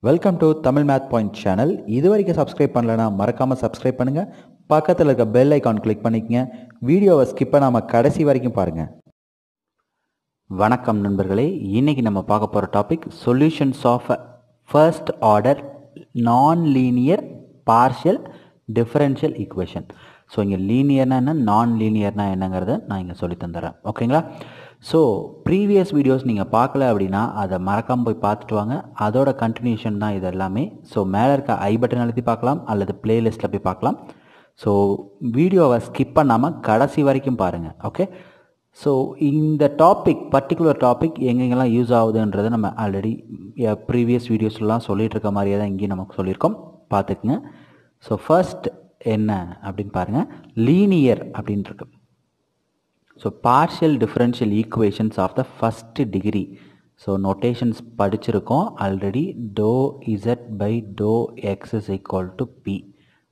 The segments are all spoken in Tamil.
Welcome to Tamil math point channel. இது வரைக்கும் சப்ஸ்கிரைப் பண்ணலன்னா மறக்காமல் சப்ஸ்கிரைப் பண்ணுங்கள். பக்கத்தில் இருக்க பெல் ஐக்கான் கிளிக் பண்ணிக்கங்க. வீடியோவை ஸ்கிப் பண்ணாமல் கடைசி வரைக்கும் பாருங்கள். வணக்கம் நண்பர்களே, இன்றைக்கி நம்ம பார்க்க போகிற topic solutions of first order non linear partial differential equation. So இங்கே லீனியர்னா என்ன, நான் லீனியர்னா என்னங்கிறத நான் இங்கே சொல்லி தந்துடுறேன். ஓகேங்களா? ஸோ ப்ரீவியஸ் வீடியோஸ் நீங்கள் பார்க்கல அப்படின்னா அதை மறக்காமல் போய் பார்த்துட்டு வாங்க. அதோட கண்டினியூஷன் தான் இது எல்லாமே. ஸோ மேலே இருக்க ஐ பட்டன் அழுத்தி பார்க்கலாம் அல்லது பிளேலிஸ்ட்டில் போய் பார்க்கலாம். ஸோ வீடியோவை ஸ்கிப் பண்ணாமல் கடைசி வரைக்கும் பாருங்கள். ஓகே? ஸோ இந்த பர்டிகுலர் டாபிக் எங்கெங்கெல்லாம் யூஸ் ஆகுதுன்றதை நம்ம ஆல்ரெடி ப்ரீவியஸ் வீடியோஸ்லாம் சொல்லிகிட்டு இருக்க மாதிரியே தான் இங்கேயும் நமக்கு சொல்லியிருக்கோம். பார்த்துக்குங்க. ஸோ ஃபர்ஸ்ட் என்ன அப்படின்னு பாருங்கள், லீனியர் அப்படின்ட்டு. So partial differential equations of the first degree. So notations படிச்சிருக்கோம் already. Do Z by to X is equal to P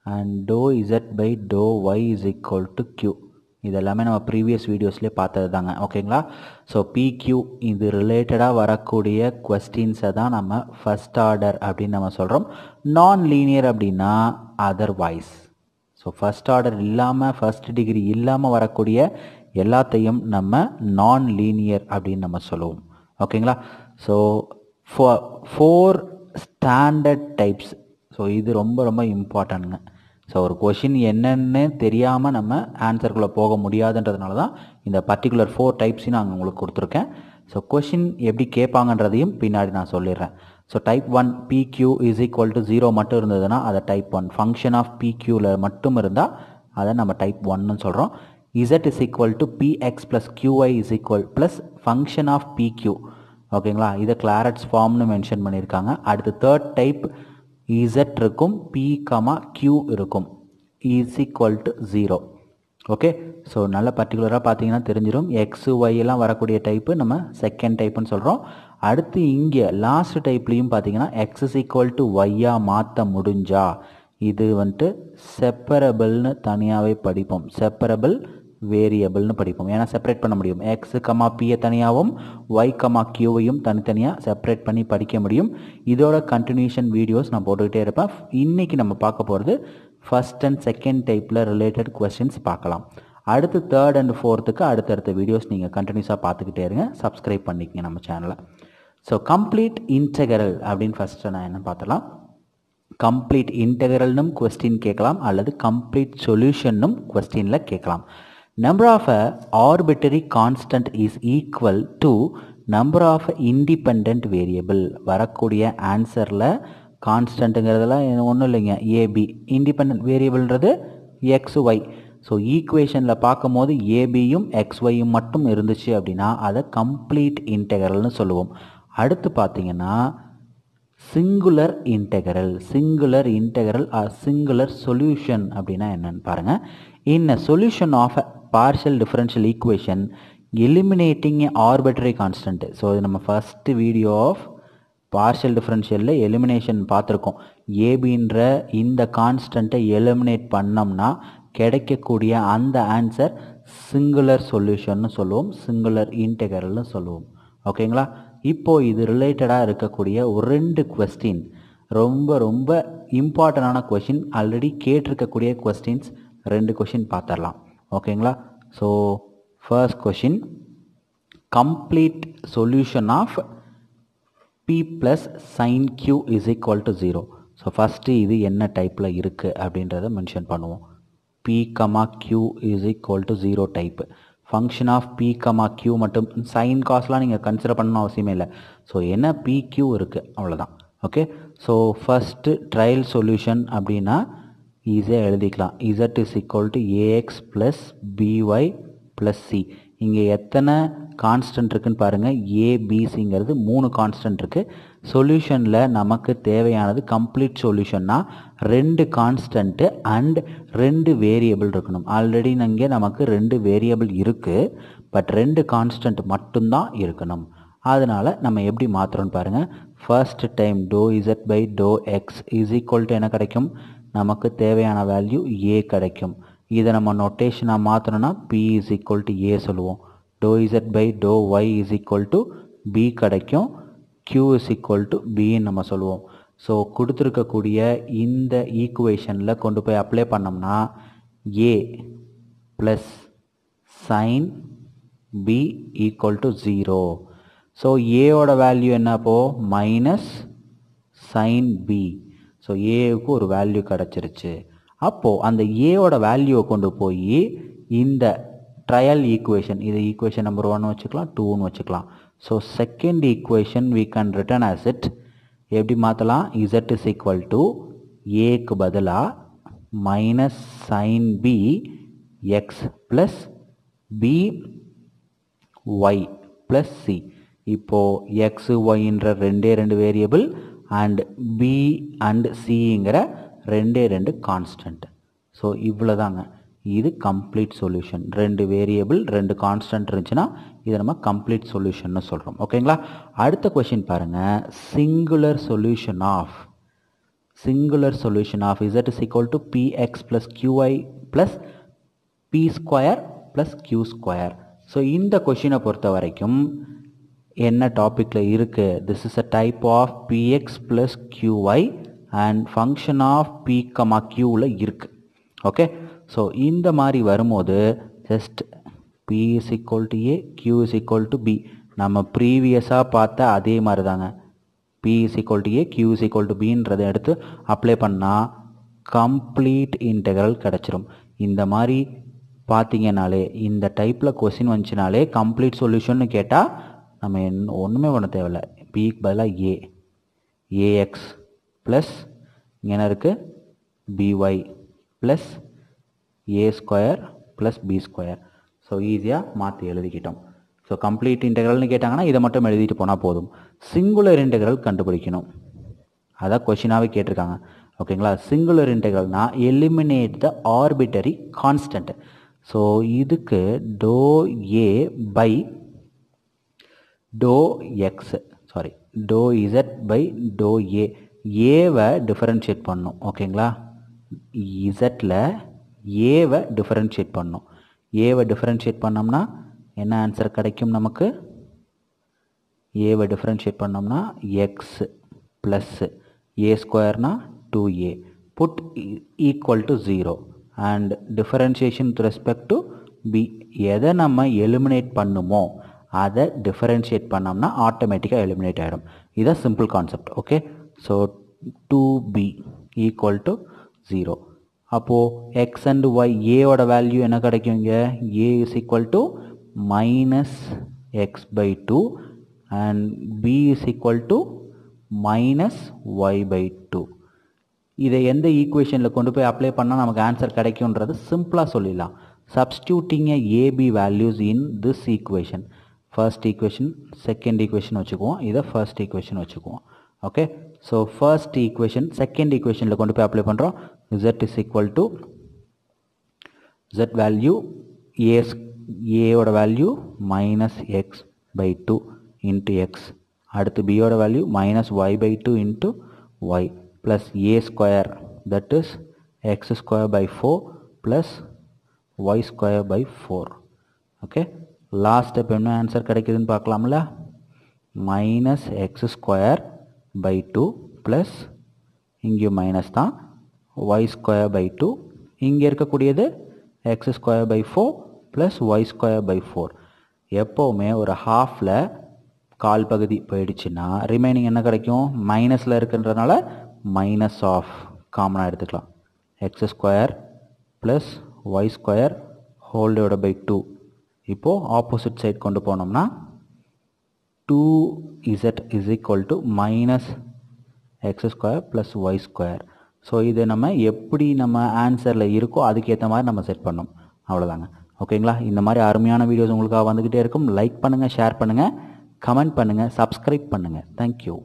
and do Z by to Y is equal to Q. இதெல்லாமே நம்ம ப்ரீவியஸ் வீடியோஸ்லேயே பார்த்தது தாங்க. ஓகேங்களா? ஸோ பிக்யூ இது ரிலேட்டடாக வரக்கூடிய கொஸ்டின்ஸை தான் நம்ம ஃபஸ்ட் ஆர்டர் அப்படின்னு நம்ம சொல்கிறோம். நான் லீனியர் அப்படின்னா அதர்வைஸ். ஸோ ஃபஸ்ட் ஆர்டர் இல்லாமல், ஃபஸ்ட் டிகிரி இல்லாமல் வரக்கூடிய எல்லாத்தையும் நம்ம நான் லீனியர் அப்படின்னு நம்ம சொல்லுவோம். ஓகேங்களா? So four standard types. So இது ரொம்ப ரொம்ப இம்பார்ட்டன்ட்ங்க. ஸோ ஒரு கொஷின் என்னென்னு தெரியாமல் நம்ம ஆன்சருக்குள்ளே போக முடியாதுன்றதுனால தான் இந்த பர்டிகுலர் 4 டைப்ஸையும் நான் உங்களுக்கு கொடுத்துருக்கேன். ஸோ கொஷின் எப்படி கேட்பாங்கன்றதையும் பின்னாடி நான் சொல்லிடுறேன். So type 1 PQ is equal to 0 மட்டும் இருந்ததுன்னா அதை டைப் 1. ஃபங்க்ஷன் ஆஃப் PQவில் மட்டும் இருந்தால் அதை நம்ம டைப் 1ன்னு சொல்கிறோம். Z is equal to Px plus Qy is equal plus function of PQ. ஓகேங்களா? இதை கிளாரட்ஸ் ஃபார்ம்னு மென்ஷன் பண்ணியிருக்காங்க. அடுத்து தேர்ட் டைப் Z இருக்கும், P, Q இருக்கும், is equal to 0. Okay? So நல்ல பர்டிகுலராக பார்த்தீங்கன்னா தெரிஞ்சிடும். X, Y எல்லாம் வரக்கூடிய டைப்பு நம்ம செகண்ட் டைப்புன்னு சொல்கிறோம். அடுத்து இங்கே லாஸ்ட் டைப்லேயும் பார்த்தீங்கன்னா X is equal to Yயாக மாற்ற முடிஞ்சா இது வந்துட்டு செப்பரபிள்னு தனியாகவே படிப்போம். செப்பரபிள் வேரியபிள்னு படிப்போம். ஏன்னா செப்பரேட் பண்ண முடியும். எக்ஸு கமா பியை தனியாகவும் ஒய் கமா கியூவையும் தனித்தனியாக செப்பரேட் பண்ணி படிக்க முடியும். இதோட கண்டினியூஷன் வீடியோஸ் நான் போட்டுக்கிட்டே இருப்பேன். இன்றைக்கி நம்ம பார்க்க போகிறது ஃபஸ்ட் அண்ட் செகண்ட் டைப்பில் ரிலேட்டட் கொஸ்டின்ஸ் பார்க்கலாம். அடுத்து தேர்ட் அண்ட் ஃபோர்த்துக்கு அடுத்தடுத்த வீடியோஸ் நீங்கள் கண்டினியூஸாக பார்த்துக்கிட்டே இருங்க. சப்ஸ்கிரைப் பண்ணிக்கங்க நம்ம சேனலை. ஸோ கம்ப்ளீட் இன்டெகரல் அப்படின்னு ஃபஸ்ட்டு நான் என்ன பார்த்தலாம். கம்ப்ளீட் இன்டெகரல்னும் கொஸ்டின் கேட்கலாம் அல்லது கம்ப்ளீட் சொல்யூஷன்னும் கொஸ்டினில் கேட்கலாம். Number of a arbitrary constant is equal to number of independent variable. வரக்கூடிய ஆன்சரில் கான்ஸ்டன்ட்டுங்கிறதுலாம் ஒன்றும் இல்லைங்க, ஏபி. இண்டிபெண்ட் வேரியபிள்ன்றது XY. ஸோ ஈக்குவேஷனில் பார்க்கும் போது ஏபியும் XYயும் மட்டும் இருந்துச்சு அப்படின்னா அதை கம்ப்ளீட் இன்டெகரல்னு சொல்லுவோம். அடுத்து பார்த்தீங்கன்னா singular integral. Singular integral or singular solution அப்படின்னா என்னன்னு பாருங்கள். In a solution of a partial differential equation eliminating a arbitrary constant. So இது நம்ம ஃபஸ்ட்டு வீடியோ ஆஃப் பார்ஷியல் டிஃபரன்ஷியலில் எலிமினேஷன் பார்த்துருக்கோம். ஏபின்ற இந்த கான்ஸ்டண்ட்டை எலிமினேட் பண்ணோம்னா கிடைக்கக்கூடிய அந்த ஆன்சர் சிங்குலர் சொல்யூஷன்னு சொல்லுவோம், சிங்குலர் இன்டெகரல்னு சொல்லுவோம். ஓகேங்களா? இப்போது இது ரிலேட்டடாக இருக்கக்கூடிய ஒரு 2 கொஸ்டின் ரொம்ப ரொம்ப இம்பார்ட்டண்டான கொஷின். ஆல்ரெடி கேட்டிருக்கக்கூடிய கொஸ்டின்ஸ் 2 கொஷின் பார்த்துடலாம். ஓகேங்களா? So first question, complete solution of P plus sine Q is equal to 0. So first இது என்ன டைப்பில் இருக்குது அப்படின்றத மென்ஷன் பண்ணுவோம். P, Q is equal to 0 type. Function of P, Q மட்டும், சைன் காஸ்ட்லாம் நீங்கள் கன்சிடர் பண்ணணும் அவசியமே இல்லை. ஸோ என்ன PQ இருக்குது, அவ்வளோதான். Okay? So first trial solution அப்படின்னா ஈஸியாக எழுதிக்கலாம். Z is equal to AX plus BY plus C. இங்கே எத்தனை கான்ஸ்டன்ட் இருக்குன்னு பாருங்கள். ABCங்கிறது 3 கான்ஸ்டன்ட் இருக்குது. சொல்யூஷனில் நமக்கு தேவையானது கம்ப்ளீட் சொல்யூஷன்னா 2 கான்ஸ்டன்ட்டு அண்ட் 2 வேரியபிள் இருக்கணும். ஆல்ரெடி இங்கே நமக்கு 2 வேரியபிள் இருக்குது, பட் 2 கான்ஸ்டன்ட் மட்டும்தான் இருக்கணும். அதனால் நம்ம எப்படி மாற்றுறோன்னு பாருங்கள். ஃபர்ஸ்ட் டைம் டோ Z by to X is equal to என்ன கிடைக்கும், நமக்கு தேவையான வேல்யூ A கிடைக்கும். இதை நம்ம நொட்டேஷனாக மாற்றணும்னா P is equal to A சொல்லுவோம். டோ Z by to Y is equal to B கிடைக்கும். Q இஸ் ஈக்குவல் டு Bன்னு நம்ம சொல்லுவோம். ஸோ கொடுத்துருக்கக்கூடிய இந்த ஈக்குவேஷனில் கொண்டு போய் அப்ளை பண்ணோம்னா a plus sine b equal to 0. So ஏவோட வேல்யூ என்ன அப்போது மைனஸ் சைன் b. ஸோ ஏவுக்கு ஒரு வேல்யூ கிடச்சிருச்சு. அப்போது அந்த ஏவோட வேல்யூவை கொண்டு போய் இந்த ட்ரையல் ஈக்குவேஷன், இது ஈக்குவேஷன் நம்பர் 1 வச்சுக்கலாம், 2ன்னு வச்சுக்கலாம். So second equation we can return as it எப்படி மாற்றலாம், z is equal to ஏக்கு பதிலாக minus sine b x plus b y plus c. இப்போது x yன்ற ரெண்டு வேரியபிள் அண்ட் b அண்ட் cங்கிற ரெண்டு கான்ஸ்டன்ட். ஸோ இவ்வளோ தாங்க, இது கம்ப்ளீட் சொல்யூஷன். ரெண்டு வேரியபிள் ரெண்டு கான்ஸ்டன்ட் இருந்துச்சுன்னா இதை நம்ம கம்ப்ளீட் சொல்யூஷன் சொல்கிறோம். ஓகேங்களா. அடுத்த கொஷின் பாருங்கள். Singular solution of z is equal to px plus qy plus p square plus q square. So இந்த கொஷினை பொறுத்த வரைக்கும் என்ன டாப்பிக்கில் இருக்குது, this is a type of px plus qy and function of p, qவில் இருக்குது. ஓகே. ஸோ இந்த மாதிரி வரும்போது just p is equal to a, q is equal to b. நம்ம ப்ரீவியஸாக பார்த்த அதே மாதிரி தாங்க. p is equal to a, q is equal to bன்றதை எடுத்து அப்ளை பண்ணால் கம்ப்ளீட் இன்டெக்ரல் கிடச்சிரும். இந்த மாதிரி பார்த்தீங்கனாலே, இந்த டைப்பில் கொஸ்டின் வந்துச்சுனாலே கம்ப்ளீட் சொல்யூஷன் கேட்டால் நம்ம ஒன்றுமே பண்ண தேவையில்லை. பிக்கு பதிலாக ax ப்ளஸ் என்ன இருக்குது by plus a square plus b square. So ஈஸியாக மாற்றி எழுதிக்கிட்டோம். ஸோ கம்ப்ளீட் இன்டெக்ரல்னு கேட்டாங்கன்னா இதை மட்டும் எழுதிட்டு போனால் போதும். சிங்குலர் இன்டெக்ரல் கண்டுபிடிக்கணும், அதான் கொஷினாகவே கேட்டிருக்காங்க. ஓகேங்களா. சிங்குலர் இன்டெக்ரல்னா eliminate the arbitrary constant. So இதுக்கு do A by to X, sorry do Z by do A. ஏவை டிஃபரன்ஷியேட் பண்ணணும். ஓகேங்களா. இசட்டில் ஏவை டிஃபரன்ஷியேட் பண்ணணும். ஏவை டிஃபரன்ஷியேட் பண்ணோம்னா என்ன ஆன்சர் கிடைக்கும் நமக்கு, ஏவை டிஃபரன்ஷியேட் பண்ணோம்னா எக்ஸ் ப்ளஸ் ஏ ஸ்கொயர்னா 2a put equal to 0 and differentiation with respect to b. எதை நம்ம எலிமினேட் பண்ணுமோ அதை டிஃபரன்ஷியேட் பண்ணோம்னா ஆட்டோமேட்டிக்காக எலிமினேட் ஆகிடும். இதுதான் simple concept. Okay. So 2b equal to 0. அப்போது எக்ஸ் அண்ட் ஒய் ஏவோட வேல்யூ என்ன கிடைக்கும், இங்கே a is equal to minus X by 2 and b is equal to minus Y by 2. இதை எந்த ஈக்குவேஷனில் கொண்டு போய் அப்ளை பண்ணால் நமக்கு ஆன்சர் கிடைக்கும்ன்றது சிம்பிளாக சொல்லிடலாம். Substituting AB values in this equation. First equation second equation வச்சுக்குவோம், இதை ஃபர்ஸ்ட் ஈக்குவேஷன் வச்சுக்குவோம். Okay. So first equation second ஈக்குவேஷனில் கொண்டு போய் அப்ளை பண்ணுறோம். z is equal to z value ஏவோட value minus X by 2 into X, அடுத்து பியோட value minus Y by 2 into Y plus A square that is X square by 4 plus Y square by 4. Okay. Last step என்ன ஆன்சர் கிடைக்குதுன்னு பார்க்கலாம்ல, minus X square by 2 plus இங்கேயும் மைனஸ் தான் ஒய் ஸ்கொயர் பை 2, இங்கே இருக்கக்கூடியது X square by 4 plus Y square by 4. எப்போவுமே ஒரு ஹாஃபில் கால் பகுதி போயிடுச்சுன்னா ரிமைனிங் என்ன கிடைக்கும், மைனஸில் இருக்குன்றதுனால மைனஸ் ஆஃப் காமனாக எடுத்துக்கலாம். X square plus Y square whole divided by 2. இப்போது ஆப்போசிட் சைட் கொண்டு போனோம்னா 2z is equal to minus x square plus y square. So இது நம்ம எப்படி நம்ம ஆன்சரில் இருக்கோ அதுக்கேற்ற மாதிரி நம்ம செட் பண்ணோம். அவ்வளோதாங்க. ஓகேங்களா. இந்த மாதிரி அருமையான வீடியோஸ் உங்களுக்காக வந்துக்கிட்டே இருக்கும். லைக் பண்ணுங்கள், ஷேர் பண்ணுங்கள், கமெண்ட் பண்ணுங்கள், சப்ஸ்கிரைப் பண்ணுங்கள். தேங்க்யூ.